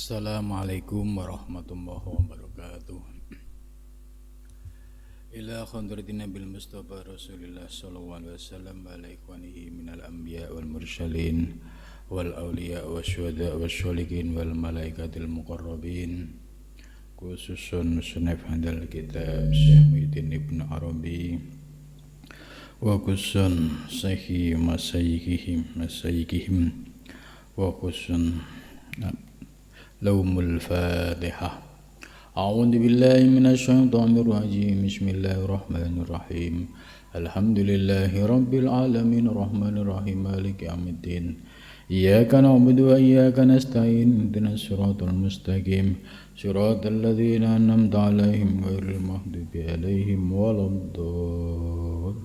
Assalamualaikum warahmatullahi wabarakatuh. Ila khadratin Nabil Mustafa Rasulillah sallallahu alaihi wasallam wa ala ikhwanihi minal anbiya wal mursalin wal awliya wasyuhada wasyolikin wal malaikatil muqarrabin, khususun sunaf handal kitab Syekh Muhyiddin Ibn Arabi wa khusun sahih masayyihim wa khusun Laumul Fatihah. A'udzu billahi minasyaitonir rajim. Bismillahirrahmanirrahim. Alhamdulillahi rabbil alamin arrahmanir rahim maliki yaumiddin. Iyyaka na'budu wa iyyaka nasta'in. Ihdinas siratal mustaqim. Siratal ladzina an'amta 'alaihim ghairil maghdubi 'alaihim waladdallin.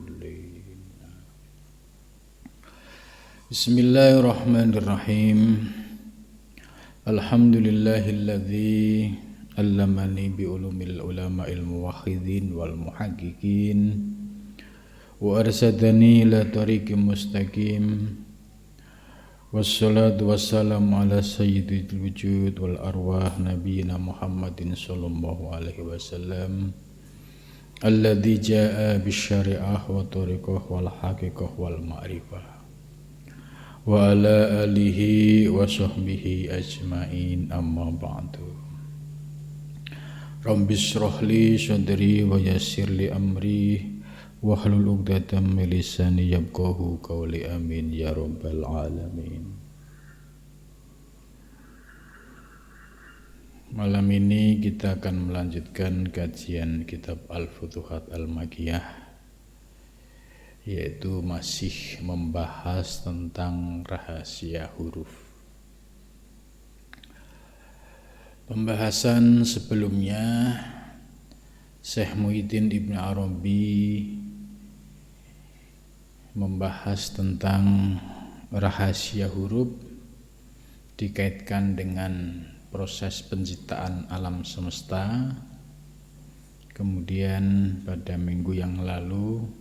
Bismillahirrahmanirrahim. Alhamdulillahilladzi allamani bi ulumil ulama'il muwahhidin wal muhaqqiqin wa arsadani ila tariqim mustaqim. Wassalatu wassalamu ala sayyidil wujud wal arwah nabiyina Muhammadin sallallahu alaihi wasallam alladzi jaa bisyari'ah wa tariqah wal haqiqah wal ma'rifah wa ala alihi wa sahbihi ajma'in, amma ba'du. Rabbi shrah li sadri wa yassir li amri wahlul 'uqdatam min lisani yafqahu qawli, amin ya rabbal alamin. Malam ini kita akan melanjutkan kajian kitab Al-Futuhat Al-Makkiyah, yaitu masih membahas tentang rahasia huruf. Pembahasan sebelumnya Syekh Muhyiddin Ibn Arabi membahas tentang rahasia huruf dikaitkan dengan proses penciptaan alam semesta. Kemudian pada minggu yang lalu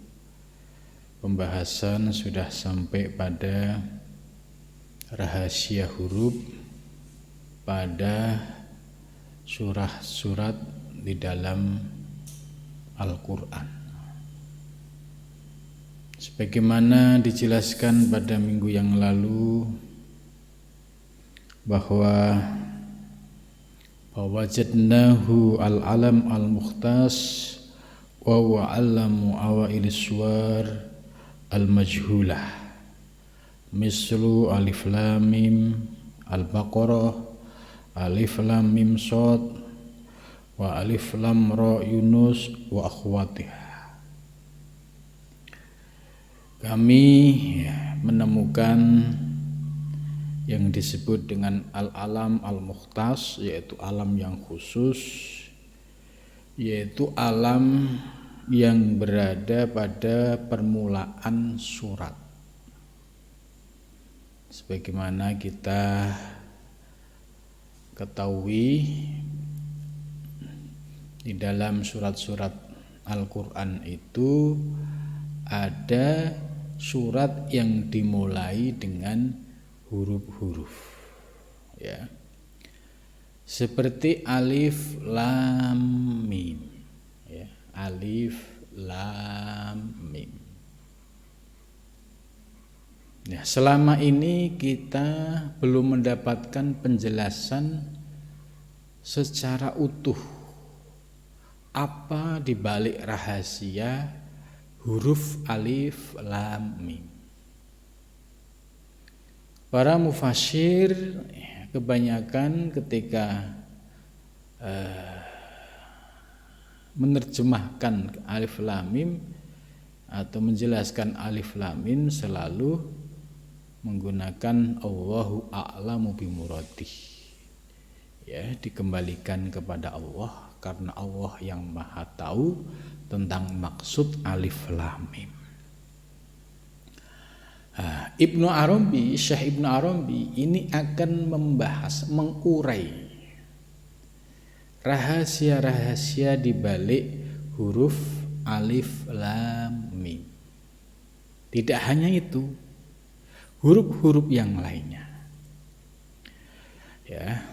pembahasan sudah sampai pada rahasia huruf pada surah-surat di dalam Al-Quran. Sebagaimana dijelaskan pada minggu yang lalu bahwa wajadnahu al-alam al-mukhtas wa huwa alamu awailis suwar al-majhulah mislu alif lam mim al-baqarah, alif lam mim shad, wa alif lam ra Yunus wa akhwatiha. Kami menemukan yang disebut dengan al-alam al-mukhtas, yaitu alam yang khusus, yaitu alam yang berada pada permulaan surat. Sebagaimana kita ketahui, di dalam surat-surat Al-Quran itu ada surat yang dimulai dengan huruf-huruf, ya, seperti alif lam mim, ya. Alif lam mim. Nah, selama ini kita belum mendapatkan penjelasan secara utuh apa dibalik rahasia huruf alif lam mim. Para mufassir kebanyakan ketika menerjemahkan alif lam mim atau menjelaskan alif lam mim selalu menggunakan Allahu a'lamu bimuradih, ya, dikembalikan kepada Allah karena Allah yang maha tahu tentang maksud alif lam mim. Ibnu Arabi, Syekh Ibnu Arabi ini akan membahas, mengurai rahasia-rahasia di balik huruf alif lam mim. Tidak hanya itu, huruf-huruf yang lainnya. Ya.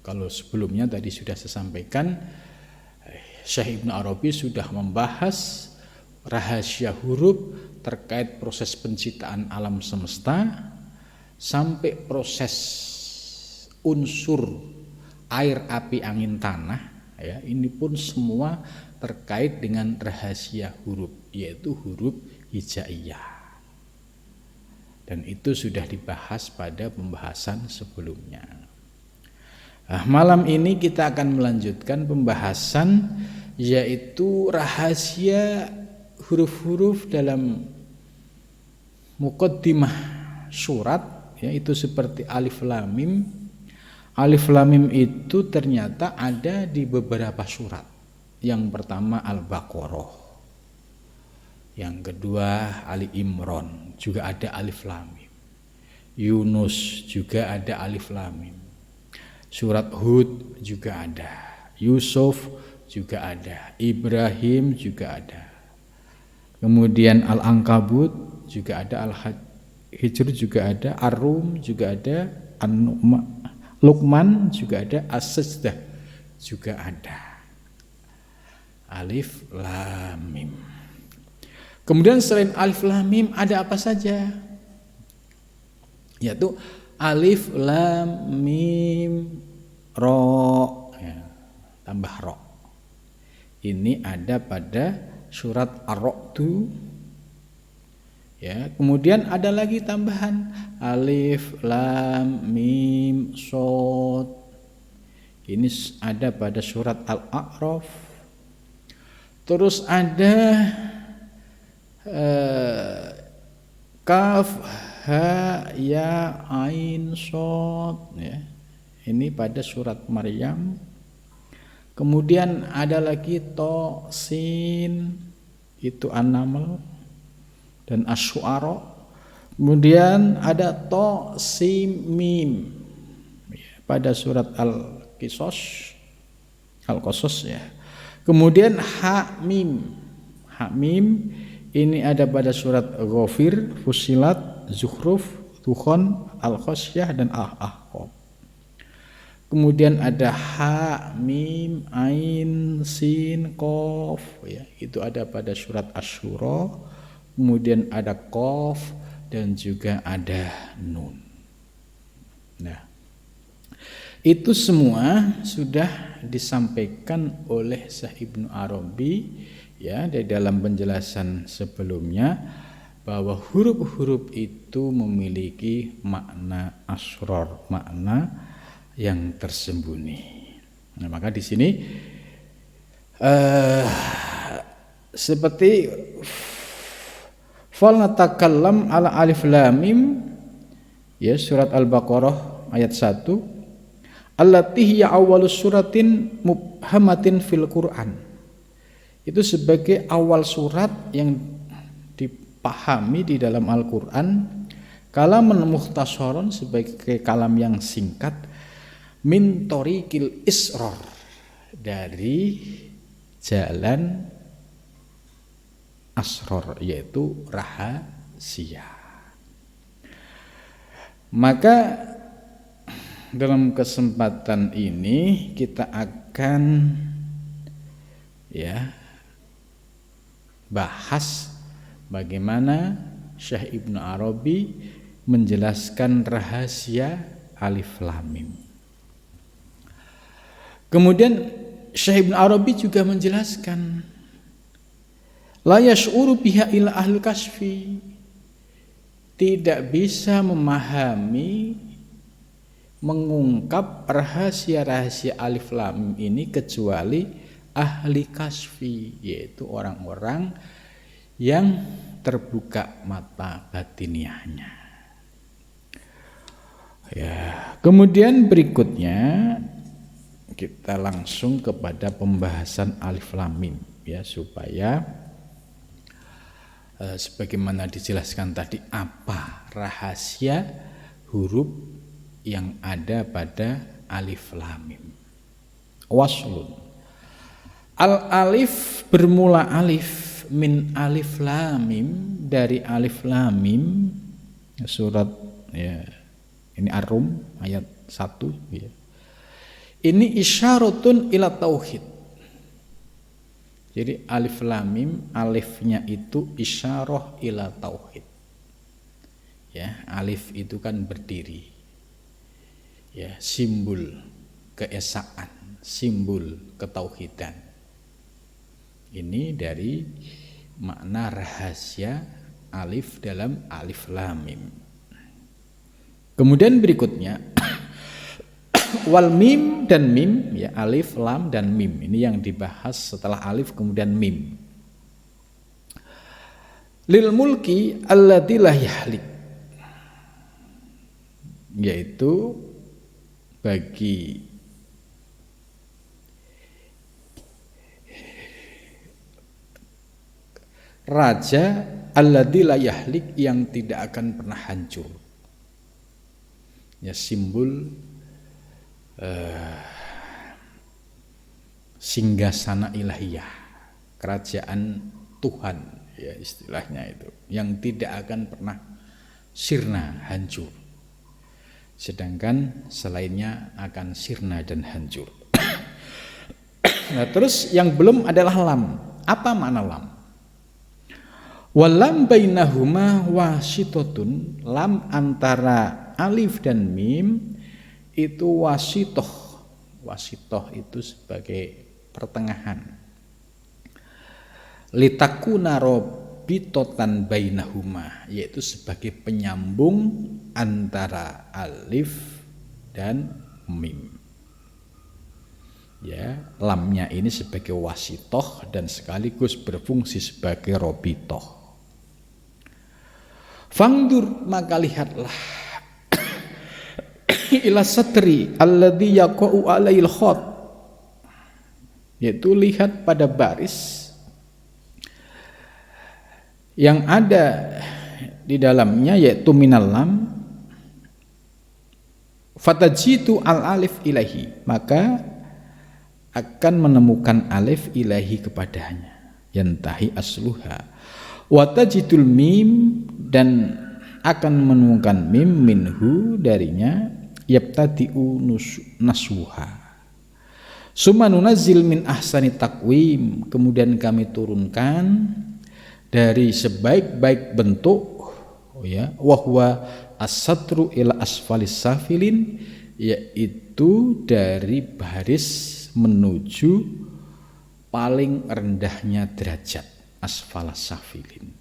Kalau sebelumnya tadi sudah saya sampaikan, Syekh Ibnu Arabi sudah membahas rahasia huruf terkait proses penciptaan alam semesta sampai proses unsur air, api, angin, tanah, ya, ini pun semua terkait dengan rahasia huruf, yaitu huruf hijaiyah. Dan itu sudah dibahas pada pembahasan sebelumnya. Nah, malam ini kita akan melanjutkan pembahasan yaitu rahasia huruf-huruf dalam muqaddimah surat, yaitu seperti alif lam mim. Alif lam mim itu ternyata ada di beberapa surat. Yang pertama Al-Baqarah, yang kedua Ali Imran juga ada alif lam mim. Yunus juga ada alif lam mim. Surat Hud juga ada, Yusuf juga ada, Ibrahim juga ada. Kemudian Al-Ankabut juga ada, Al-Hijr juga ada, Ar-Rum juga ada, Luqman juga ada, As-Sajdah juga ada. Alif lam mim. Kemudian selain alif lam mim ada apa saja? Yaitu alif lam mim ro, ya, tambah ro. Ini ada pada surat Ar-Ra'd, ya. Kemudian ada lagi tambahan alif lam mim shad. Ini ada pada surat Al-A'raf. Terus ada kaf ha ya ain shad, ya. Ini pada surat Maryam. Kemudian ada lagi to sin, itu An-Naml dan Asy-Syu'ara. Kemudian ada to sim mim, ya, pada surat Al-Qasas, ya. Kemudian ha mim. Ha mim ini ada pada surat Ghafir, Fussilat, Zukhruf, Dukhan, Al-Ghasyiyah dan Al-Ahqaf. Kemudian ada ha mim ain sin qaf, ya, itu ada pada surat Asy-Syura. Kemudian ada qaf dan juga ada nun. Nah, itu semua sudah disampaikan oleh Syekh Ibnu Arabi, ya, di dalam penjelasan sebelumnya, bahwa huruf-huruf itu memiliki makna asrar, makna yang tersembunyi. Nah, maka di sini seperti fal natakallam ala alif lam mim, ya, surat Al-Baqarah ayat 1, allati hiya awwalus suratin mubhamatin fil Qur'an. Itu sebagai awal surat yang dipahami di dalam Al-Qur'an, kalaman mukhtasharon, sebagai kalam yang singkat, min tariqil israr, dari jalan asrar, yaitu rahasia. Maka dalam kesempatan ini kita akan, ya, bahas bagaimana Syekh Ibnu Arabi menjelaskan rahasia alif lam mim. Kemudian Syekh Ibnu Arabi juga menjelaskan la yash'uru biha ila ahli kasfi, tidak bisa memahami, mengungkap rahasia-rahasia alif lam mim ini kecuali ahli kasfi, yaitu orang-orang yang terbuka mata batiniahnya. Ya, kemudian berikutnya kita langsung kepada pembahasan alif lam mim, ya, supaya sebagaimana dijelaskan tadi apa rahasia huruf yang ada pada alif lam mim. Waslun. Al alif bermula alif, min alif lam mim, dari alif lam mim, surat, ya, ini Ar-Rum ayat 1, ya. Ini isyaratun ila tauhid. Jadi alif lam mim, alifnya itu isyarah ila tauhid. Ya, alif itu kan berdiri. Ya, simbol keesaan, simbol ketauhidan. Ini dari makna rahasia alif dalam alif lam mim. Kemudian berikutnya wal mim dan mim, ya, alif lam dan mim. Ini yang dibahas setelah alif kemudian mim. Lil mulki alladzi la yahlik, yaitu bagi raja alladzi la yahlik, yang tidak akan pernah hancur. Ya, simbol singgasana ilahiyah, kerajaan Tuhan, ya istilahnya itu, yang tidak akan pernah sirna, hancur. Sedangkan selainnya akan sirna dan hancur. Nah, terus yang belum adalah lam. Apa makna lam? Walam bainahuma wasitotun, lam antara alif dan mim itu wasitoh. Wasitoh itu sebagai pertengahan. Litakuna robitotan bainahuma, yaitu sebagai penyambung antara alif dan mim. Ya, lamnya ini sebagai wasitoh dan sekaligus berfungsi sebagai robitoh. Fangdur, maka lihatlah ila satri alladzi yaqa'u alail khat, yaitu lihat pada baris yang ada di dalamnya, yaitu minal lam, fatajitu al alif ilahi, maka akan menemukan alif ilahi kepadanya, yantahi asluha, watajidul mim, dan akan menemukan mim minhu, darinya, yabtadi'u naswuha. Summa nunazzil min ahsani takwim, kemudian kami turunkan dari sebaik-baik bentuk, ya, wahwa as-satru ila asfalis safilin, yaitu dari baris menuju paling rendahnya derajat, asfalas safilin.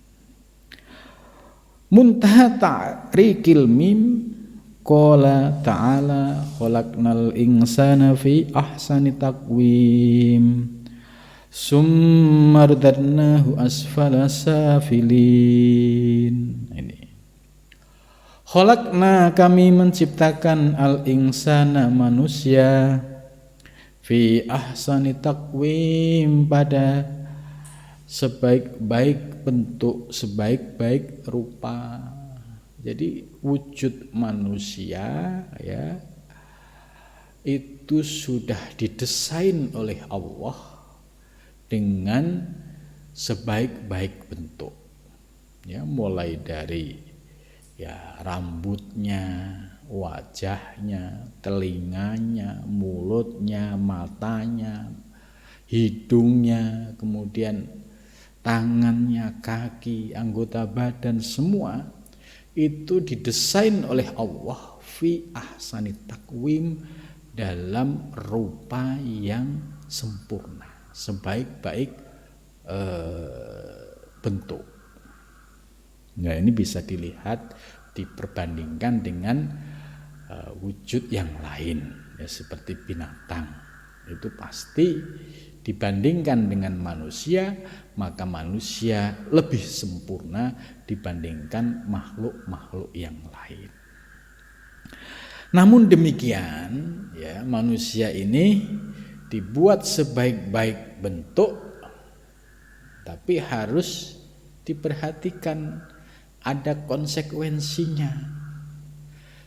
Muntaha ta'rikil mim, qala ta'ala khalaqnal insana fi ahsani taqwim summa radadnahu asfala safilin. Ini khalaqna, kami menciptakan, al insana, manusia, fi ahsani taqwim, pada sebaik-baik bentuk, sebaik-baik rupa. Jadi wujud manusia, ya, itu sudah didesain oleh Allah dengan sebaik-baik bentuk. Ya, mulai dari, ya, rambutnya, wajahnya, telinganya, mulutnya, matanya, hidungnya, kemudian tangannya, kaki, anggota badan, semua itu didesain oleh Allah fi ahsani takwim, dalam rupa yang sempurna, sebaik-baik bentuk. Nah, ini bisa dilihat, diperbandingkan dengan wujud yang lain, ya, seperti binatang. Itu pasti dibandingkan dengan manusia, maka manusia lebih sempurna dibandingkan makhluk-makhluk yang lain. Namun demikian, ya, manusia ini dibuat sebaik-baik bentuk, tapi harus diperhatikan, ada konsekuensinya.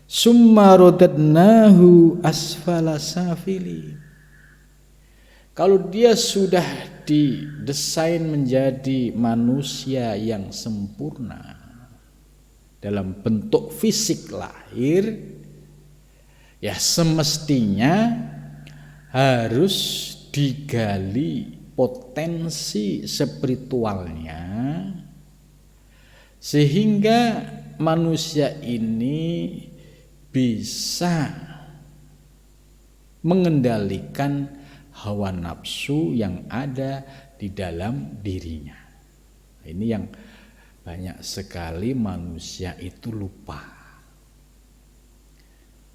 Summa radadnahu asfala safili. Kalau dia sudah didesain menjadi manusia yang sempurna dalam bentuk fisik lahir, ya semestinya harus digali potensi spiritualnya sehingga manusia ini bisa mengendalikan hawa nafsu yang ada di dalam dirinya. Ini yang banyak sekali manusia itu lupa.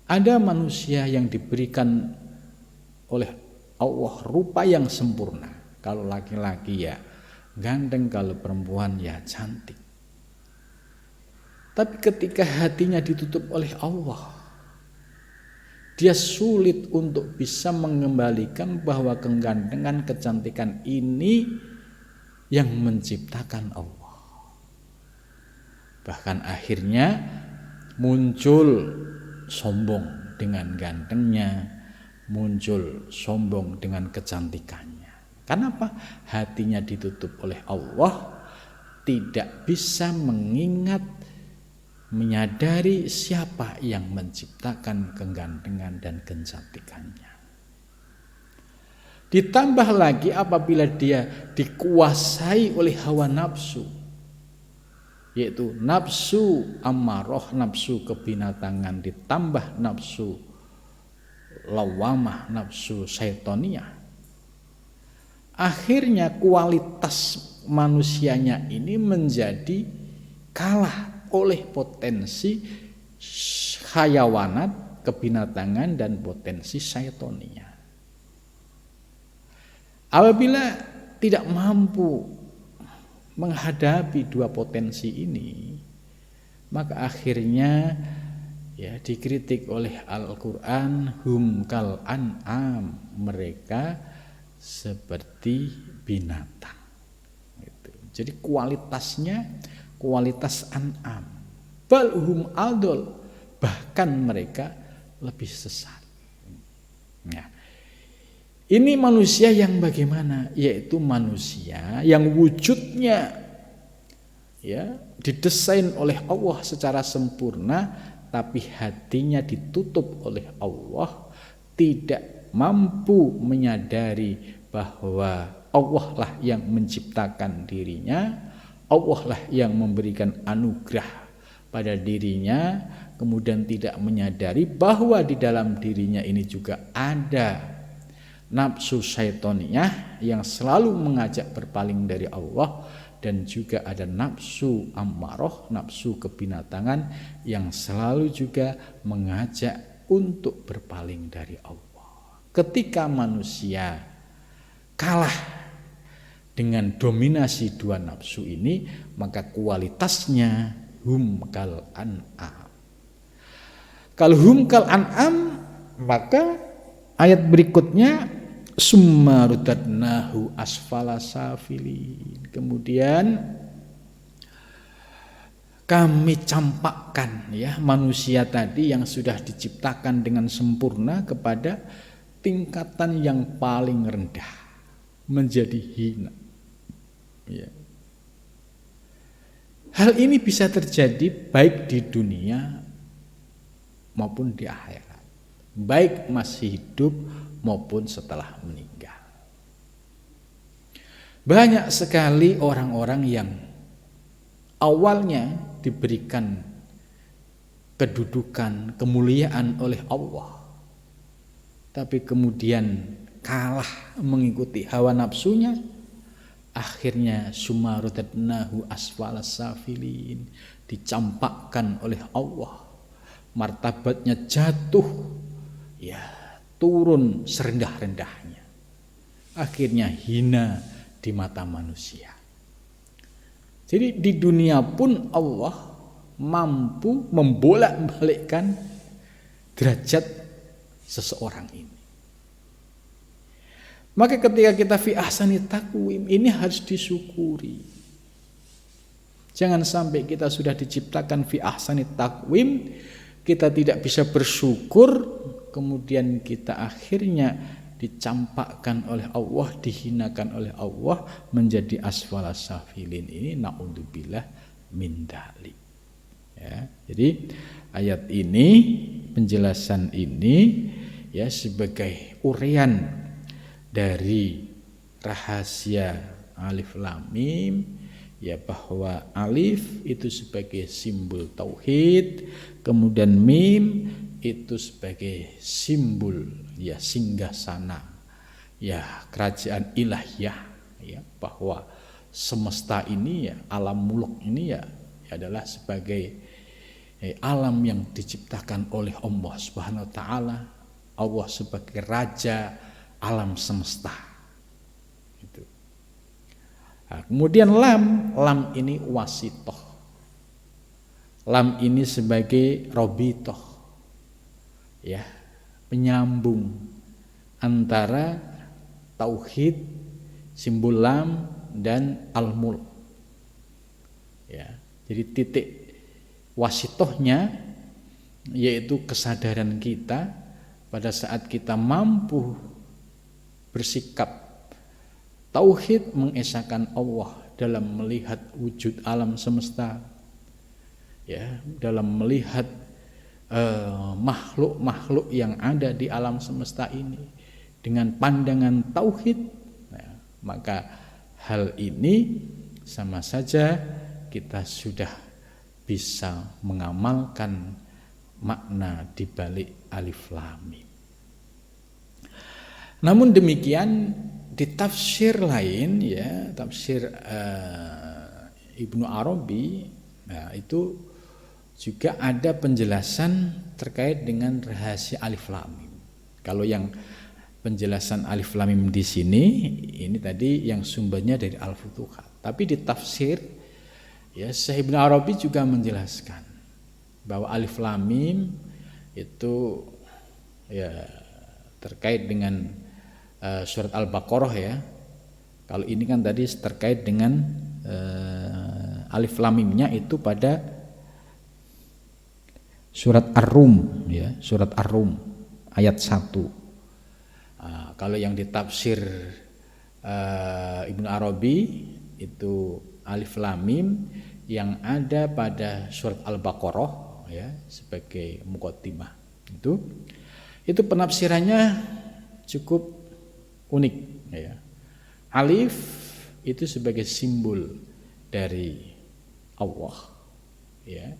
Ada manusia yang diberikan oleh Allah rupa yang sempurna. Kalau laki-laki ya ganteng, kalau perempuan ya cantik. Tapi ketika hatinya ditutup oleh Allah, dia sulit untuk bisa mengembalikan bahwa kegantengan, kecantikan ini yang menciptakan Allah. Bahkan akhirnya muncul sombong dengan gantengnya, muncul sombong dengan kecantikannya. Kenapa? Hatinya ditutup oleh Allah, tidak bisa mengingat, menyadari siapa yang menciptakan kegantengan dan kecantikannya. Ditambah lagi apabila dia dikuasai oleh hawa nafsu, yaitu nafsu ammaroh, nafsu kebinatangan, ditambah nafsu lawamah, nafsu syaitoniyah, akhirnya kualitas manusianya ini menjadi kalah oleh potensi hayawanat, kebinatangan, dan potensi syaitoniyah. Apabila tidak mampu menghadapi dua potensi ini, maka akhirnya ya dikritik oleh Al-Quran, hum kal an'am, mereka seperti binatang. Gitu. Jadi kualitasnya kualitas an'am, bal hum adol, bahkan mereka lebih sesat. Nah, ini manusia yang bagaimana? Yaitu manusia yang wujudnya ya didesain oleh Allah secara sempurna, tapi hatinya ditutup oleh Allah, tidak mampu menyadari bahwa Allah lah yang menciptakan dirinya, Allah lah yang memberikan anugerah pada dirinya, kemudian tidak menyadari bahwa di dalam dirinya ini juga ada nafsu syaitoniyah yang selalu mengajak berpaling dari Allah, dan juga ada nafsu ammaroh, nafsu kebinatangan yang selalu juga mengajak untuk berpaling dari Allah. Ketika manusia kalah dengan dominasi dua nafsu ini, maka kualitasnya hum kal an'am. Kalau hum kal an'am, maka ayat berikutnya summa rudadnahu asfala safilin. Kemudian kami campakkan ya manusia tadi yang sudah diciptakan dengan sempurna kepada tingkatan yang paling rendah, menjadi hina. Ya. Hal ini bisa terjadi baik di dunia maupun di akhirat, baik masih hidup maupun setelah meninggal. Banyak sekali orang-orang yang awalnya diberikan kedudukan, kemuliaan oleh Allah, tapi kemudian kalah mengikuti hawa nafsunya, akhirnya sumarudatnahu asfala safilin, dicampakkan oleh Allah, martabatnya jatuh, ya turun serendah-rendahnya, akhirnya hina di mata manusia. Jadi di dunia pun Allah mampu membolak-balikkan derajat seseorang ini. Maka ketika kita fi ahsani taqwim, ini harus disyukuri. Jangan sampai kita sudah diciptakan fi ahsani taqwim, kita tidak bisa bersyukur, kemudian kita akhirnya dicampakkan oleh Allah, dihinakan oleh Allah, menjadi asfala safilin. Ini na'udzubillah min dzalik. Ya, jadi ayat ini, penjelasan ini ya sebagai uraian dari rahasia alif lam mim, ya bahwa alif itu sebagai simbol tauhid, kemudian mim itu sebagai simbol ya singgasana ya kerajaan ilahiyah, ya bahwa semesta ini ya alam muluk ini ya adalah sebagai alam yang diciptakan oleh Allah Subhanahu wa taala, Allah sebagai raja alam semesta. Itu. Nah, kemudian lam ini wasitoh. Lam ini sebagai robitoh. Ya, penyambung antara tauhid, simbol lam dan al-mulk. Ya, jadi titik wasitohnya yaitu kesadaran kita pada saat kita mampu bersikap tauhid mengesahkan Allah dalam melihat wujud alam semesta, ya dalam melihat makhluk-makhluk yang ada di alam semesta ini dengan pandangan tauhid, nah, maka hal ini sama saja kita sudah bisa mengamalkan makna di balik alif lam mim. Namun demikian di tafsir lain, ya tafsir Ibnu Arabi, nah itu juga ada penjelasan terkait dengan rahasia alif lam mim. Kalau yang penjelasan alif lam mim di sini ini tadi yang sumbernya dari Al-Futuhat, tapi di tafsir ya Syekh Ibnu Arabi juga menjelaskan bahwa alif lam mim itu ya terkait dengan surat Al-Baqarah ya. Kalau ini kan tadi terkait dengan alif lam mimnya itu pada surat Ar-Rum ya, surat Ar-Rum ayat 1. Nah, kalau yang ditafsir Ibnu Arabi itu alif lam mim yang ada pada surat Al-Baqarah ya sebagai muqaddimah. Itu penafsirannya cukup unik ya. Alif itu sebagai simbol dari Allah ya.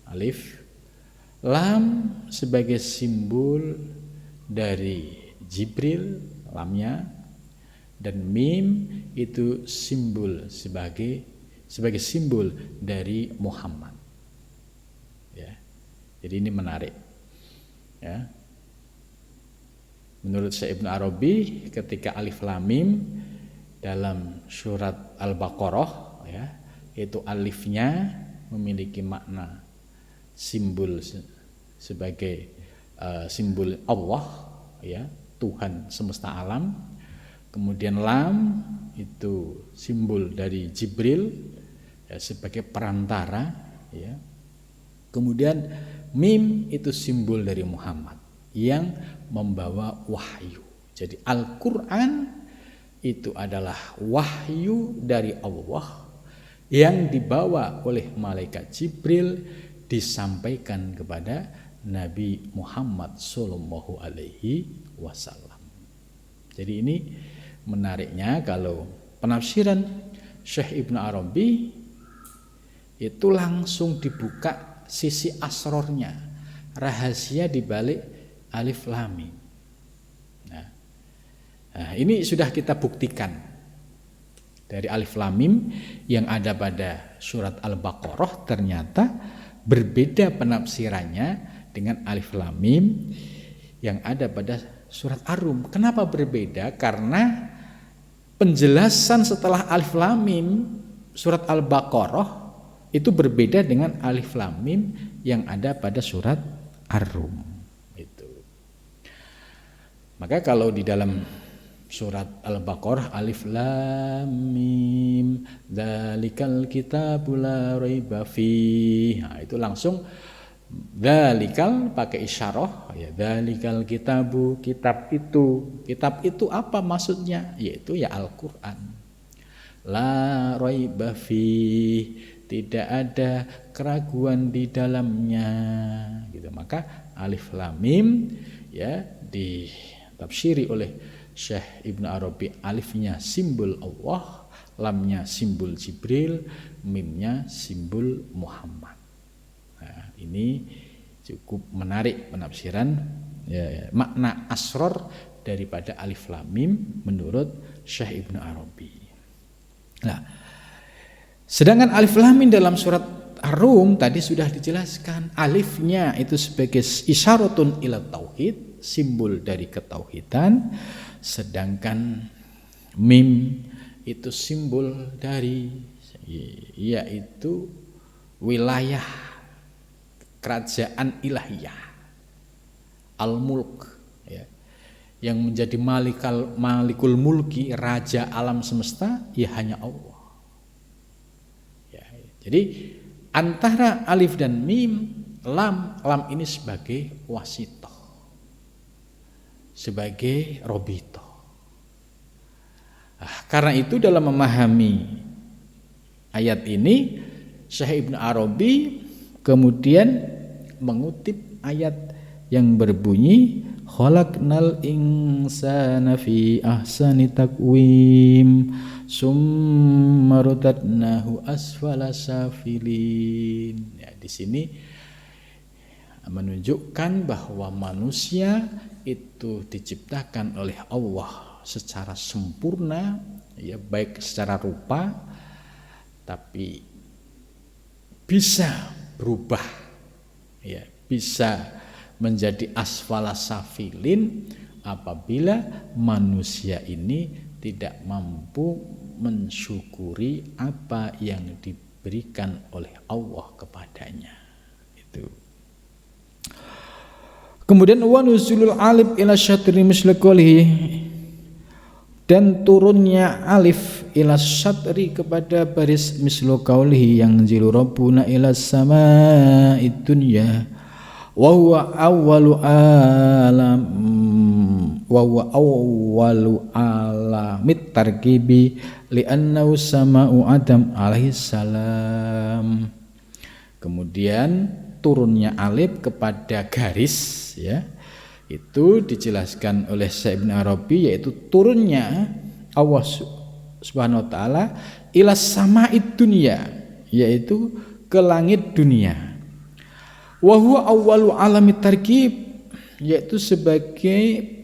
Alif, lam sebagai simbol dari Jibril lamnya, dan mim itu simbol sebagai simbol dari Muhammad. Ya. Jadi ini menarik. Ya. Menurut Syekh Ibnu Arabi ketika alif lam mim dalam surat Al-Baqarah ya, itu alifnya memiliki makna simbol sebagai simbol Allah ya, Tuhan semesta alam. Kemudian lam itu simbol dari Jibril ya, sebagai perantara ya. Kemudian mim itu simbol dari Muhammad yang membawa wahyu. Jadi Al-Qur'an itu adalah wahyu dari Allah yang dibawa oleh malaikat Jibril disampaikan kepada Nabi Muhammad sallallahu alaihi wasallam. Jadi ini menariknya kalau penafsiran Syekh Ibnu Arabi itu langsung dibuka sisi asrornya, rahasia di balik alif lam mim. Nah, ini sudah kita buktikan dari alif lam mim yang ada pada surat Al-Baqarah ternyata berbeda penafsirannya dengan alif lam mim yang ada pada surat Ar-Rum. Kenapa berbeda? Karena penjelasan setelah alif lam mim surat Al-Baqarah itu berbeda dengan alif lam mim yang ada pada surat Ar-Rum. Itu. Maka kalau di dalam surat Al-Baqarah alif lam mim dzalikal kitabu la raiba fi. Nah, itu langsung dzalikal pakai isyarah ya, dzalikal kitabu, kitab itu. Kitab itu apa maksudnya? Yaitu ya Al-Qur'an. La raiba fi, tidak ada keraguan di dalamnya gitu. Maka alif lam mim ya ditafsiri oleh Syekh Ibnu Arabi, alifnya simbol Allah, lamnya simbol Jibril, mimnya simbol Muhammad. Nah, ini cukup menarik penafsiran ya, makna asror daripada alif lam mim menurut Syekh Ibnu Arabi. Nah, sedangkan alif lam mim dalam surat Ar-Rum tadi sudah dijelaskan, alifnya itu sebagai isyaratun ila tauhid, simbol dari ketauhidan, sedangkan mim itu simbol dari yaitu wilayah kerajaan ilahiyah, al-mulk ya. Yang menjadi malikul mulki, raja alam semesta ya hanya Allah. Ya, jadi antara alif dan mim, lam ini sebagai wasitoh, sebagai robitoh. Nah, karena itu dalam memahami ayat ini, Syekh Ibnu Arabi kemudian mengutip ayat yang berbunyi khalaqnal insana fi ahsani taqwim summa radadnahu asfala safilin. Ya, di sini menunjukkan bahwa manusia itu diciptakan oleh Allah secara sempurna, ya, baik secara rupa, tapi bisa berubah, ya, bisa menjadi asfala safilin apabila manusia ini tidak mampu mensyukuri apa yang diberikan oleh Allah kepadanya. Itu. Kemudian wa nuzulul alif ila syatri misla qawlihi, dan turunnya alif ila syatri kepada baris mislu qawlihi yang zilu rabbuna ila sama'id dunya wa huwa awwalu alamit tarkibi li'annahu sama'u Adam alaihi salam. Kemudian turunnya alif kepada garis, ya, itu dijelaskan oleh Syekh Ibnu Arabi, yaitu turunnya Allah Subhanahu wa taala ila sama'id dunya, yaitu ke langit dunia. Wa huwa awwalu alamit tarkib, yaitu sebagai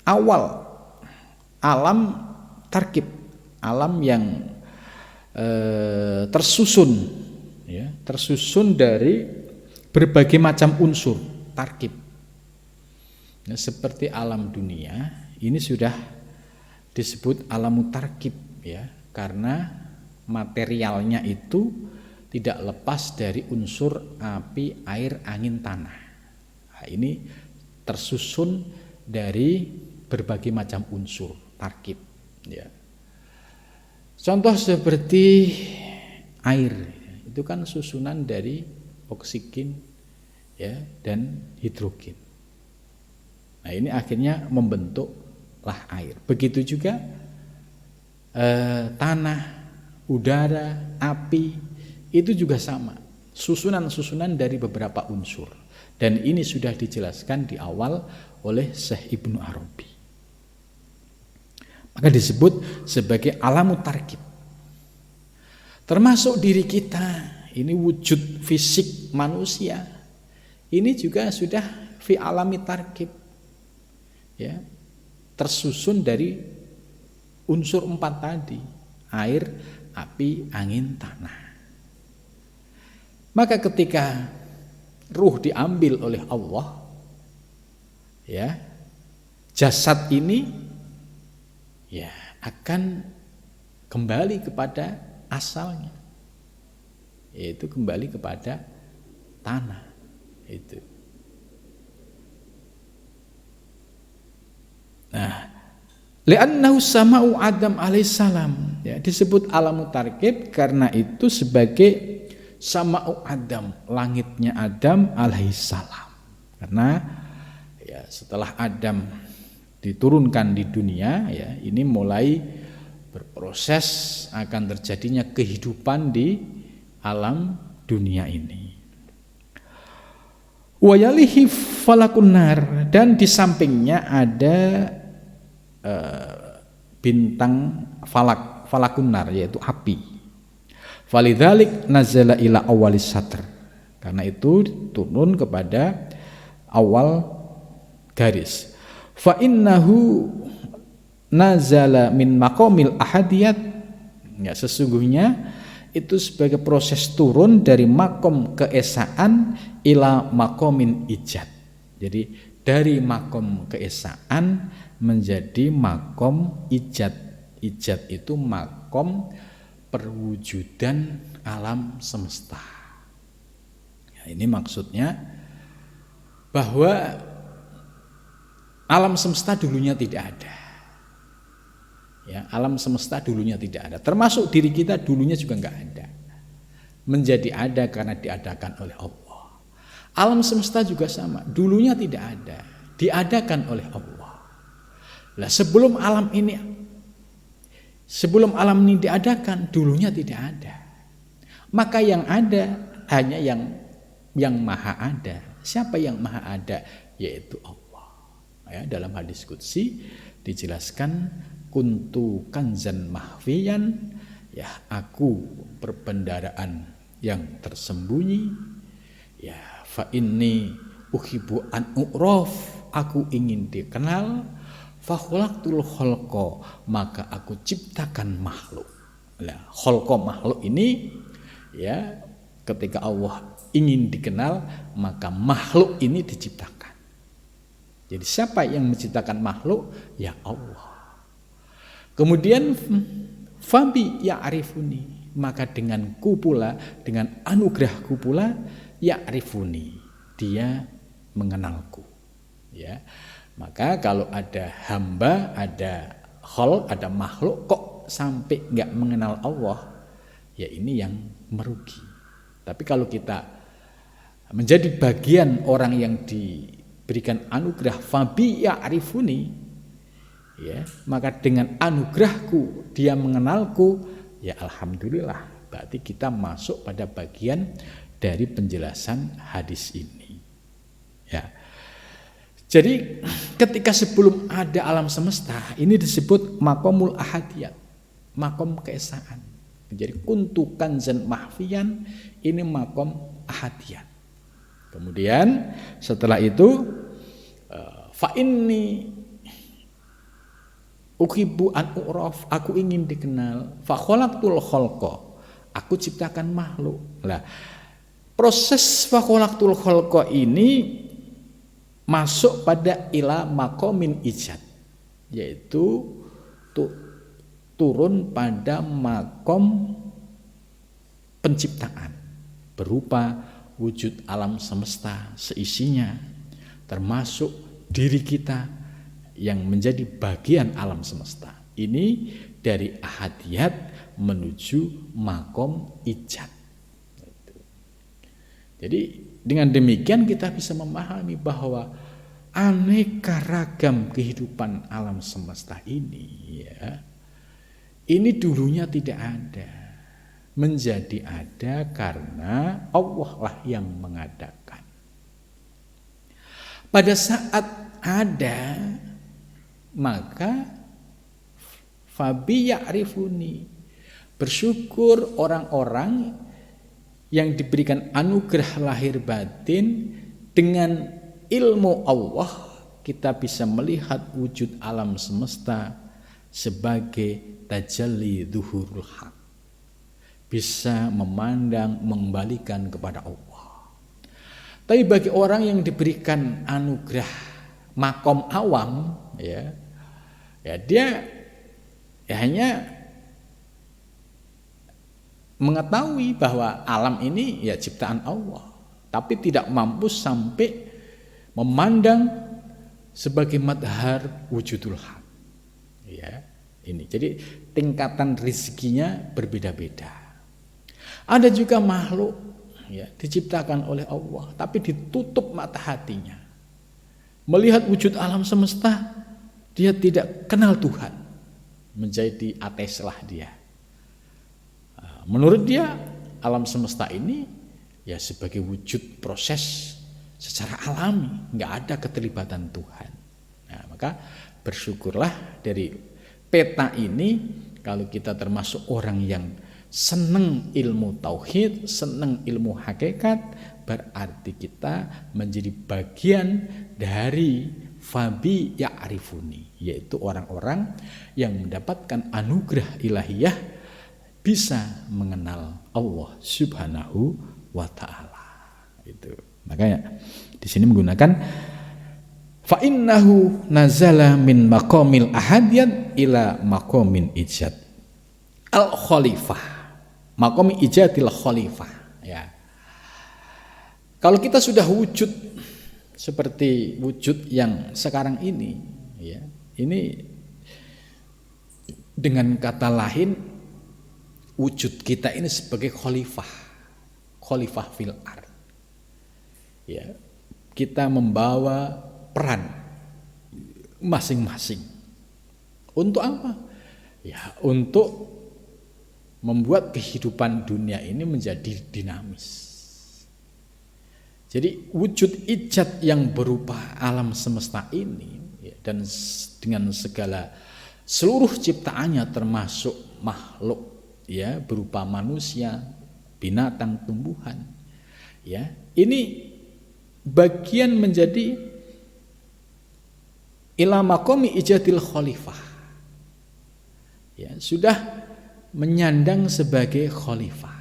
awal alam tarkib, alam yang tersusun, ya, tersusun dari berbagai macam unsur tarkib. Nah, seperti alam dunia ini sudah disebut alam tarkib, ya, karena materialnya itu tidak lepas dari unsur api, air, angin, tanah. Nah, ini tersusun dari berbagai macam unsur tarkib, ya. Contoh seperti air, itu kan susunan dari oksigen, ya, dan hidrogen. Nah, ini akhirnya membentuklah air. Begitu juga tanah, udara, api, itu juga sama, susunan-susunan dari beberapa unsur. Dan ini sudah dijelaskan di awal oleh Syekh Ibnu Arabi. Maka disebut sebagai alamut tarkib. Termasuk diri kita, ini wujud fisik manusia, ini juga sudah fi alami tarkib, ya, tersusun dari unsur 4 tadi, air, api, angin, tanah. Maka ketika ruh diambil oleh Allah, ya, jasad ini, ya, akan kembali kepada asalnya, yaitu kembali kepada tanah. Itu. Nah, li'annahu sama'u Adam alaihissalam, ya, disebut alamut tarkib karena itu sebagai sama'u Adam, langitnya Adam alaihissalam. Karena, ya, setelah Adam diturunkan di dunia, ya, ini mulai berproses akan terjadinya kehidupan di alam dunia ini. Wa yalihi falakun nar, dan di sampingnya ada bintang falakun nar, yaitu api. Falidzalik nazala ila awalis satr, karena itu turun kepada awal garis. Fa innahu nazala min maqamil ahadiyat, ya, sesungguhnya itu sebagai proses turun dari makom keesaan ila makomin ijad. Jadi dari makom keesaan menjadi makom ijad. Ijad itu makom perwujudan alam semesta. Ya, ini maksudnya bahwa alam semesta dulunya tidak ada. Ya, alam semesta dulunya tidak ada, termasuk diri kita dulunya juga enggak ada. Menjadi ada karena diadakan oleh Allah. Alam semesta juga sama, dulunya tidak ada, diadakan oleh Allah. Lah sebelum alam ini diadakan, dulunya tidak ada. Maka yang ada hanya yang maha ada. Siapa yang maha ada? Yaitu Allah. Ya, dalam hadis qudsi dijelaskan, kuntu kanzan mahfiyan, ya, aku perbendaraan yang tersembunyi, ya, fa inni uhibbu an u'raf, aku ingin dikenal, fa khalaqtul khalqa, maka aku ciptakan makhluk. Nah, khalqa makhluk ini, ya, ketika Allah ingin dikenal, maka makhluk ini diciptakan. Jadi siapa yang menciptakan makhluk? Ya Allah. Kemudian fabi ya'rifuni, maka denganku pula, dengan anugerahku pula, ya'rifuni, dia mengenalku. Ya. Maka kalau ada hamba, ada khalq, ada makhluk kok sampai enggak mengenal Allah, ya ini yang merugi. Tapi kalau kita menjadi bagian orang yang diberikan anugerah fabi ya'rifuni, ya, maka dengan anugerahku dia mengenalku, ya alhamdulillah, berarti kita masuk pada bagian dari penjelasan hadis ini. Ya. Jadi ketika sebelum ada alam semesta, ini disebut makomul ahadiyat, makom keesaan. Jadi kuntu kanzan mahfiyan, ini makom ahadiyat. Kemudian setelah itu fa inni uhibbu an u'raf, aku ingin dikenal, fa khalaqtul khalqa, aku ciptakan makhluk. Lah, proses fa khalaqtul khalqa ini masuk pada ila maqamin ijad, yaitu turun pada makom penciptaan berupa wujud alam semesta seisinya, termasuk diri kita yang menjadi bagian alam semesta. Ini dari ahadiyat menuju makom ijad. Jadi dengan demikian kita bisa memahami bahwa aneka ragam kehidupan alam semesta ini, ya, ini dulunya tidak ada, menjadi ada karena Allah lah yang mengadakan. Pada saat ada, maka fabi ya'rifuni, bersyukur orang-orang yang diberikan anugerah lahir batin, dengan ilmu Allah kita bisa melihat wujud alam semesta sebagai tajalli zuhurul haq, bisa memandang, mengembalikan kepada Allah. Tapi bagi orang yang diberikan anugerah makom awam, ya dia hanya mengetahui bahwa alam ini ya ciptaan Allah, tapi tidak mampu sampai memandang sebagai madhar wujudul haq. Ya, ini. Jadi tingkatan rezekinya berbeda-beda. Ada juga makhluk, ya, diciptakan oleh Allah, tapi ditutup mata hatinya. Melihat wujud alam semesta, dia tidak kenal Tuhan, menjadi ateis lah dia. Menurut dia alam semesta ini ya sebagai wujud proses secara alami, nggak ada keterlibatan Tuhan. Nah, maka bersyukurlah dari peta ini kalau kita termasuk orang yang senang ilmu tauhid, senang ilmu hakikat, berarti kita menjadi bagian dari fabi ya'rifuni, yaitu orang-orang yang mendapatkan anugerah ilahiyah bisa mengenal Allah Subhanahu wa taala. Itu. Makanya di sini menggunakan fa innahu nazala min maqamil ahadiyat ila maqamin ijad al khalifah, maqam ijadil khalifah, ya. Kalau kita sudah wujud seperti wujud yang sekarang ini, ya, ini dengan kata lain wujud kita ini sebagai khalifah fil ard. Ya, kita membawa peran masing-masing. Untuk apa? Ya, untuk membuat kehidupan dunia ini menjadi dinamis. Jadi wujud ijad yang berupa alam semesta ini, ya, dan dengan segala seluruh ciptaannya termasuk makhluk, ya, berupa manusia, binatang, tumbuhan, ya, ini bagian menjadi ila maqami ijadil khalifah, ya, sudah menyandang sebagai khalifah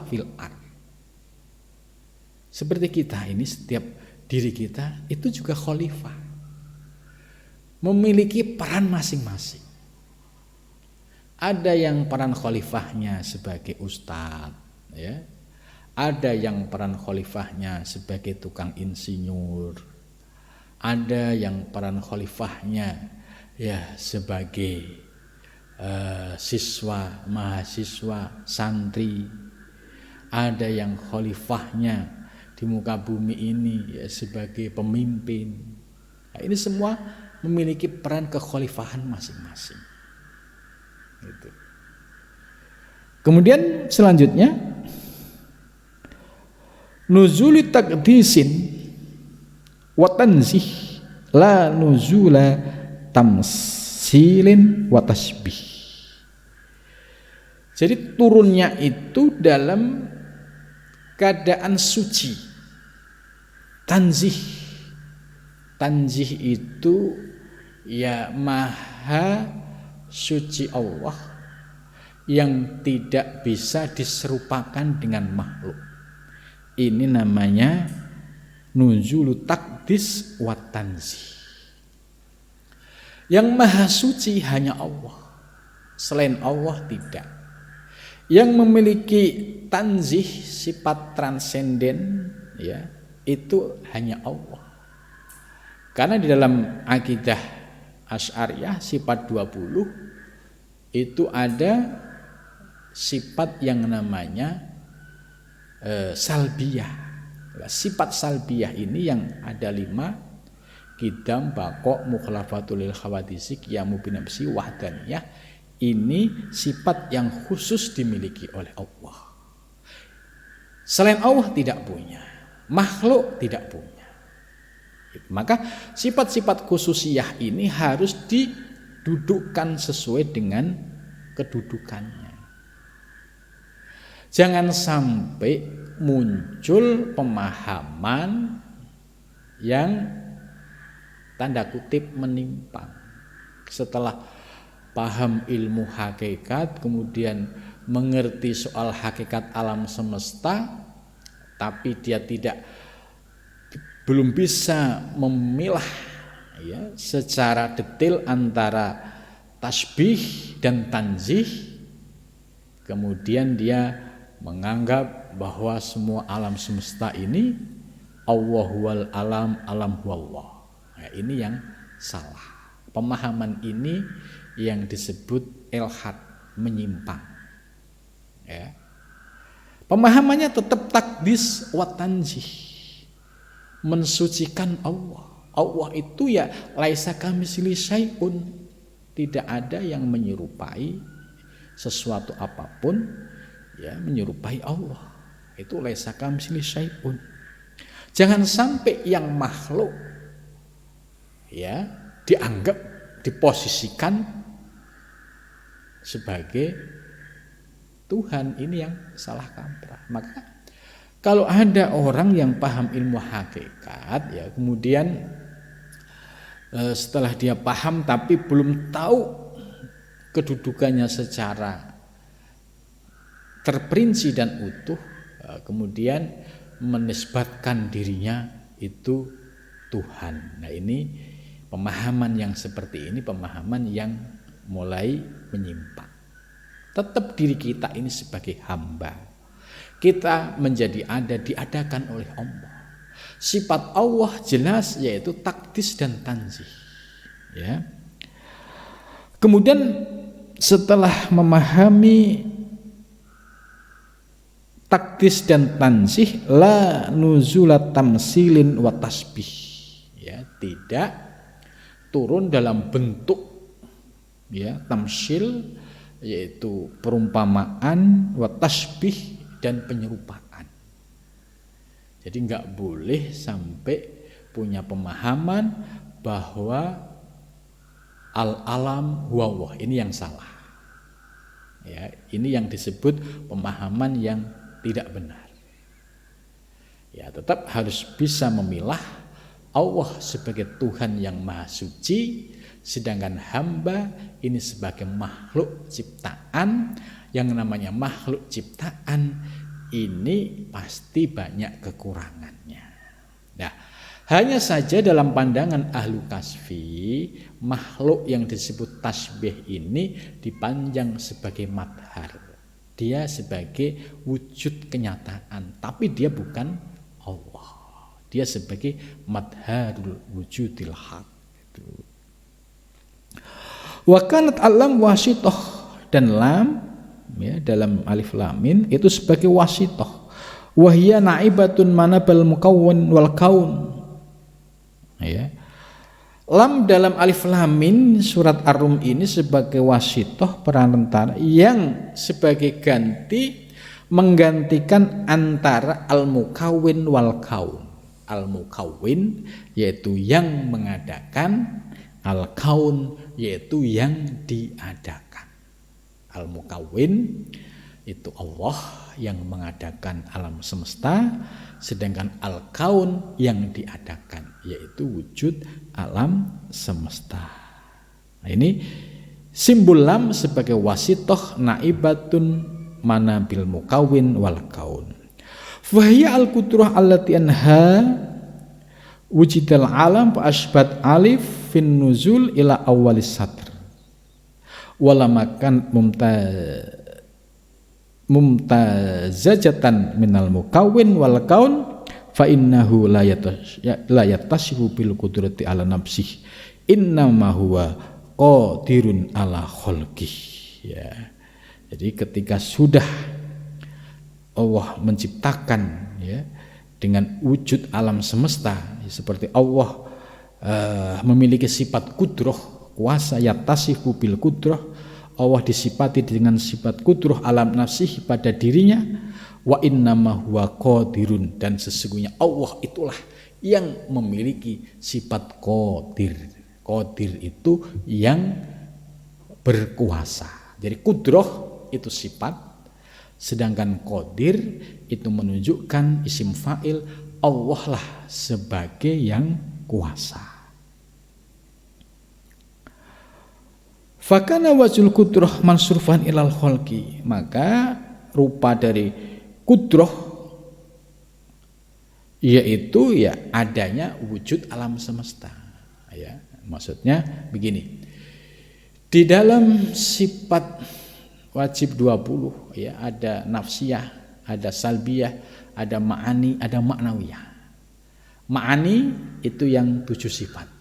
fil ard. Seperti kita ini, setiap diri kita itu juga khalifah, memiliki peran masing-masing. Ada yang peran khalifahnya sebagai ustadz, ya, ada yang peran khalifahnya sebagai tukang insinyur, ada yang peran khalifahnya, ya, sebagai siswa, mahasiswa, santri, ada yang khalifahnya di muka bumi ini, ya, sebagai pemimpin. Nah, ini semua memiliki peran kekhalifahan masing-masing. Gitu. Kemudian selanjutnya nuzuli taqdisin wa tanzih la nuzula tamsilin wa tasbih. Jadi turunnya itu dalam keadaan suci. Tanzih itu, ya, maha suci Allah yang tidak bisa diserupakan dengan makhluk. Ini namanya nuzulu taqdis wa tanzih. Yang maha suci hanya Allah, selain Allah tidak. Yang memiliki tanzih, sifat transenden, ya, itu hanya Allah. Karena di dalam akidah Asy'ariyah sifat 20 itu ada sifat yang namanya salbiyah. Sifat salbiyah ini yang ada 5, qidam, baqo, mukhlafatul lil khawadisi, qiyamu binafsi, wahdaniyah. Ini sifat yang khusus dimiliki oleh Allah. Selain Allah tidak punya, makhluk tidak punya. Maka sifat-sifat khususiyah ini harus didudukkan sesuai dengan kedudukannya. Jangan sampai muncul pemahaman yang tanda kutip menyimpang. Setelah paham ilmu hakikat, kemudian mengerti soal hakikat alam semesta, tapi dia belum bisa memilah, ya, secara detail antara tasbih dan tanzih. Kemudian dia menganggap bahwa semua alam semesta ini Allahual alam, alam huwallah. Nah, ini yang salah. Pemahaman ini yang disebut ilhad, menyimpang, ya. Pemahamannya tetap takdis wa tanzih, mensucikan Allah. Allah itu, ya, laisa kamitslihi syai'un, tidak ada yang menyerupai sesuatu apapun, ya, menyerupai Allah. Itu laisa kamitslihi syai'un. Jangan sampai yang makhluk ya dianggap, diposisikan sebagai Tuhan. Ini yang salah kaprah. Maka kalau ada orang yang paham ilmu hakikat ya, kemudian setelah dia paham tapi belum tahu kedudukannya secara terperinci dan utuh, kemudian menisbatkan dirinya itu Tuhan. Nah, ini pemahaman yang seperti ini, pemahaman yang mulai menyimpang. Tetap diri kita ini sebagai hamba. Kita menjadi ada, diadakan oleh Allah. Sifat Allah jelas, yaitu takdis dan tanzih. Ya. Kemudian setelah memahami takdis dan tanzih, la nuzulat tamsilin wa tasbih. Ya, tidak turun dalam bentuk ya tamsil, yaitu perumpamaan, wa tasbih dan penyerupaan. Jadi enggak boleh sampai punya pemahaman bahwa al-alam huwa Allah. Ini yang salah. Ya, ini yang disebut pemahaman yang tidak benar. Ya, tetap harus bisa memilah Allah sebagai Tuhan yang Maha Suci, sedangkan hamba ini sebagai makhluk ciptaan. Yang namanya makhluk ciptaan ini pasti banyak kekurangannya. Nah, hanya saja dalam pandangan ahlu kasfi, makhluk yang disebut tasbih ini dipandang sebagai madhar. Dia sebagai wujud kenyataan, tapi dia bukan Allah. Dia sebagai madharul wujudil haq. Wa kanat alam wasitoh, dan lam ya, dalam alif lamin itu sebagai wasitoh. Wahya naibatun manabal mukawwin wal kaun. Ya. Lam dalam alif lamin surat Ar-Rum ini sebagai wasitoh, perantara yang sebagai ganti menggantikan antara al-mukawwin wal kaun. Al-mukawwin yaitu yang mengadakan, al-kaun yaitu yang diadakan. Al-mukawwin itu Allah yang mengadakan alam semesta, sedangkan al-kaun yang diadakan yaitu wujud alam semesta. Nah, ini simbol lam sebagai wasitoh naibatun manabil mukawwin wal kaun. Fahiya al-qudrah allati anha wujidal alam fa asbat alif fin nuzul ila awalis satr wala makan mumtazajatan minal mukawwin wal kaun fa innahu la yatashifu bil qudrati ala nafsih innama huwa qadirun ala khalqih. Ya. Jadi ketika sudah Allah menciptakan ya dengan wujud alam semesta, seperti Allah memiliki sifat kudrah, kuasa, yatashifu bil kudrah, Allah disifati dengan sifat kudrah alam nafsih pada dirinya, wa innama huwa qadirun, dan sesungguhnya Allah itulah yang memiliki sifat qadir. Qadir itu yang berkuasa. Jadi kudrah itu sifat, sedangkan qadir itu menunjukkan isim fa'il, Allah lah sebagai yang kuasa. Fakana wajul kudrah mansurfan ilal khalqi, maka rupa dari kudrah yaitu ya adanya wujud alam semesta. Ya, maksudnya begini. Di dalam sifat wajib 20 ya ada nafsiyah, ada salbiyah, ada ma'ani, ada maknawiyah. Ma'ani itu yang 7 sifat.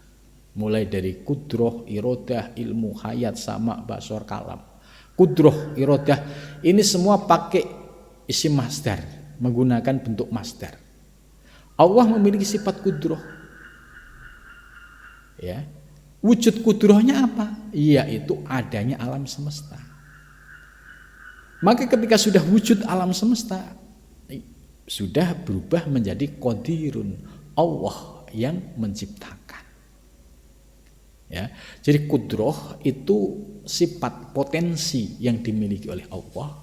Mulai dari kudroh, irodah, ilmu, hayat, sama, basor, kalam. Kudroh, irodah, ini semua pakai isim masdar, menggunakan bentuk masdar. Allah memiliki sifat kudroh. Ya. Wujud kudrohnya apa? Yaitu adanya alam semesta. Maka ketika sudah wujud alam semesta, sudah berubah menjadi qadirun, Allah yang menciptakan. Ya, jadi kudroh itu sifat potensi yang dimiliki oleh Allah.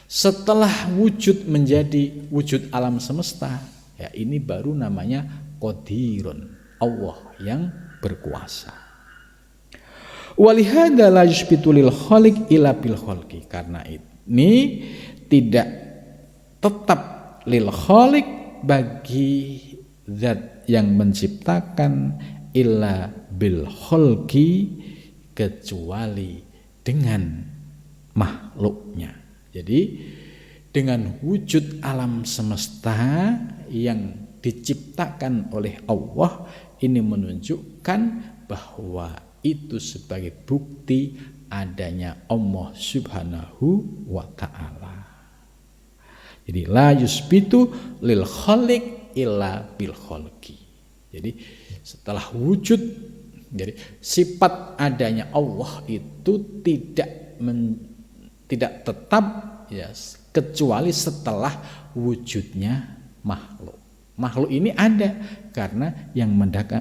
Setelah wujud menjadi wujud alam semesta, ya ini baru namanya qadirun, Allah yang berkuasa. Walihada la yusbitu lil khaliq ila bil khalqi, karena ini tidak tetap lil khaliq bagi zat yang menciptakan illa bil khalqi, kecuali dengan makhluknya. Jadi dengan wujud alam semesta yang diciptakan oleh Allah, ini menunjukkan bahwa itu sebagai bukti adanya Allah Subhanahu wa ta'ala. Jadi la yusbitu lil khaliq illa bil khalqi. Jadi setelah wujud, jadi sifat adanya Allah itu tidak tetap ya, kecuali setelah wujudnya makhluk. Makhluk ini ada karena yang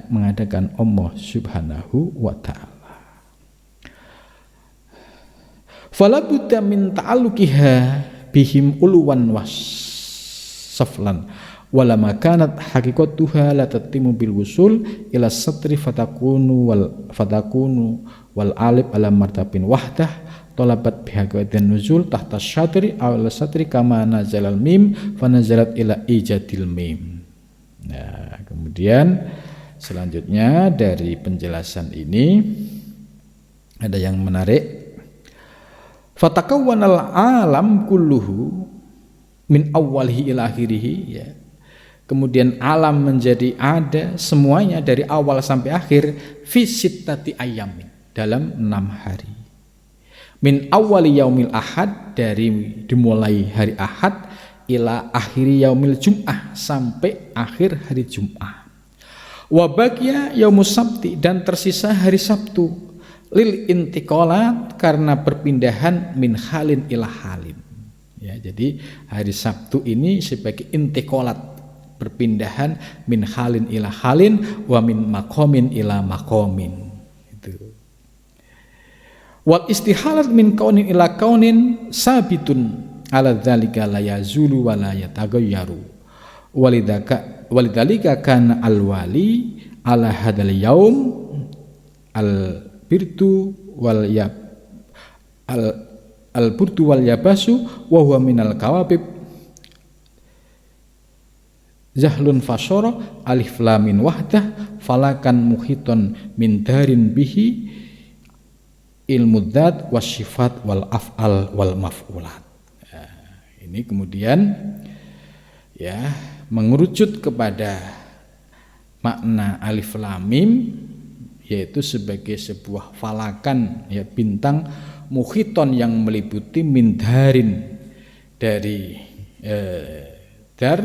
mengadakan Allah Subhanahu wa ta'ala. Fala budda min ta'alluqiha bihim uluwan wasaflan wala makanat haqiqatuha la tatimu bil wusul ila satri fatakunu wal alif ala martabin wahdah talabat bihaqatin nuzul tahta syatri awal satri kama nazalal mim fanazalat ila ijadil mim. Nah, kemudian selanjutnya dari penjelasan ini ada yang menarik. Fatakawwanal alam kulluhu min awwalihi ila akhirihi, ya. Kemudian alam menjadi ada semuanya dari awal sampai akhir fi sittati ayyamin, dalam 6 hari. Min awwali yaumil ahad, dari dimulai hari Ahad, ila akhiri yaumil jum'ah, sampai akhir hari Jum'ah. Wa baqiya yaumus sabti, dan tersisa hari Sabtu, lil intiqalat, karena perpindahan min halin ila halin. Ya, jadi hari Sabtu ini sebagai intiqalat, perpindahan min halin ila halin wa min maqamin ila maqamin. Itu. Wal istihalat min kaunin ila kaunin sabitun ala dzalika la yazulu wa la yataghayyaru. Walidzalika kana al-wali ala hadzal yaum al-birtu wal al-burtu wal yabasu wa huwa minal kawabib zahlun fasyara alif lam min wahdah falakan muhiton min darin bihi ilmu dzat wasyifat wal af'al wal maf'ulat. Ini kemudian ya mengerucut kepada makna alif lam mim, yaitu sebagai sebuah falakan, ya, bintang, muhiton yang meliputi min darin, dari dar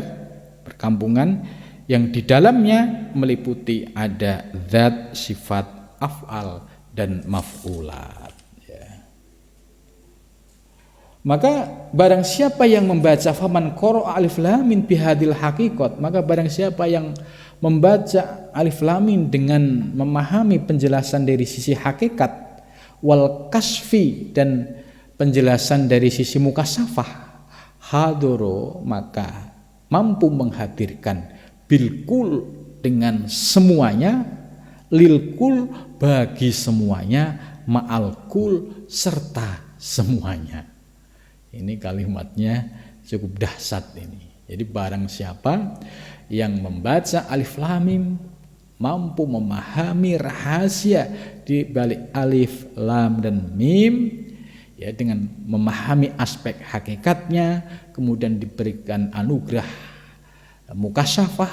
perkampungan yang di dalamnya meliputi ada zat, sifat, af'al dan maf'ulat, ya. Maka barang siapa yang membaca faman qara'a alif lam mim bihadil haqiqat, maka barang siapa yang membaca alif lam mim dengan memahami penjelasan dari sisi hakikat, wal kasfi, dan penjelasan dari sisi mukasafah, hadoro, maka mampu menghadirkan bilkul, dengan semuanya, lilkul, bagi semuanya, ma'alkul, serta semuanya. Ini kalimatnya cukup dahsyat ini. Jadi barang siapa yang membaca alif lam mim mampu memahami rahasia di balik alif, lam, dan mim, ya, dengan memahami aspek hakikatnya, kemudian diberikan anugerah mukasyafah,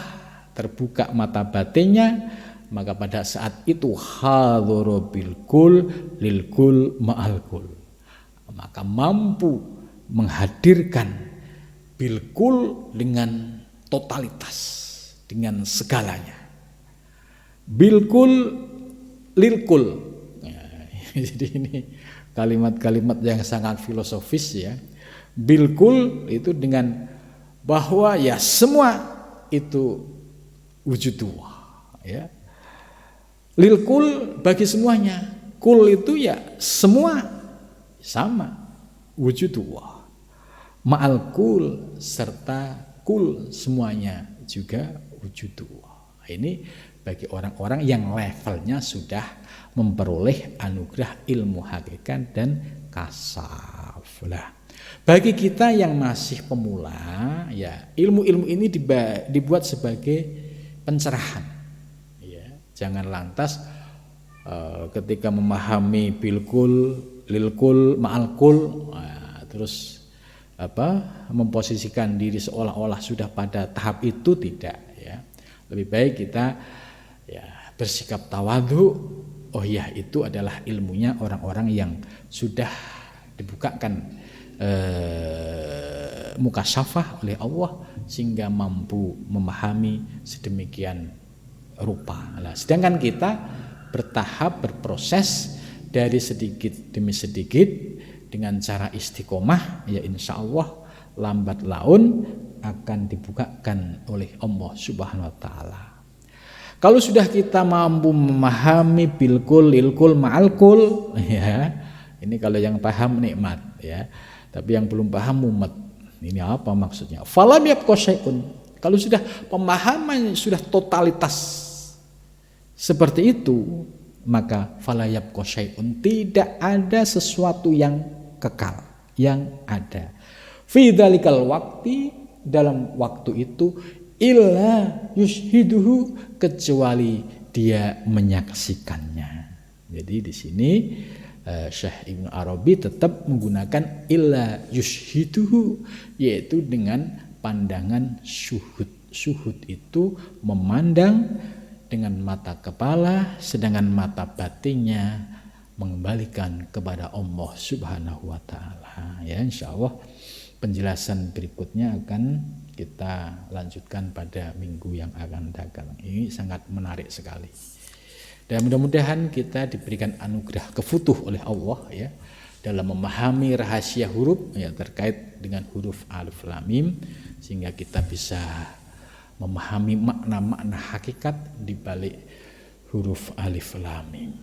terbuka mata batinnya, maka pada saat itu hadhara bil kul lil kul ma'al kul, maka mampu menghadirkan bil kul dengan totalitas, dengan segalanya, bil kul lil kul. Jadi ini kalimat-kalimat yang sangat filosofis, ya. Bilkul itu dengan bahwa ya semua itu wujudullah, ya. Lil kul bagi semuanya. Kul itu ya semua sama wujudullah. Ma'al kul serta kul semuanya juga wujudullah. Ini bagi orang-orang yang levelnya sudah memperoleh anugerah ilmu hakikat dan kasaf. Lah, bagi kita yang masih pemula, ya ilmu-ilmu ini dibuat sebagai pencerahan. Ya, jangan lantas ketika memahami bilkul, lilkul, ma'alkul, terus memposisikan diri seolah-olah sudah pada tahap itu, tidak. Ya, lebih baik kita ya bersikap tawadhu. Oh ya, itu adalah ilmunya orang-orang yang sudah dibukakan mukasyafah oleh Allah sehingga mampu memahami sedemikian rupa. Nah, sedangkan kita bertahap, berproses dari sedikit demi sedikit dengan cara istiqomah, ya insya Allah lambat laun akan dibukakan oleh Allah Subhanahu wa Ta'ala. Kalau sudah kita mampu memahami bilkul, lilkul, ma'alkul, ya ini kalau yang paham nikmat, ya. Tapi yang belum paham mumet. Ini apa maksudnya? Falam yabqa syai'un. Kalau sudah pemahaman sudah totalitas seperti itu, maka fala yabqa syai'un, tidak ada sesuatu yang kekal, yang ada. Fi dzalikal waqti, dalam waktu itu, illa yushhiduhu, kecuali dia menyaksikannya. Jadi di sini Syekh Ibnu Arabi tetap menggunakan illa yushhiduhu, yaitu dengan pandangan syuhud. Syuhud itu memandang dengan mata kepala, sedangkan mata batinnya mengembalikan kepada Allah Subhanahu wa Ta'ala. Ya, insya Allah penjelasan berikutnya akan kita lanjutkan pada minggu yang akan datang. Ini sangat menarik sekali. Dan mudah-mudahan kita diberikan anugerah kefutuh oleh Allah, ya, dalam memahami rahasia huruf, ya, terkait dengan huruf alif lam mim, sehingga kita bisa memahami makna-makna hakikat di balik huruf alif lam mim.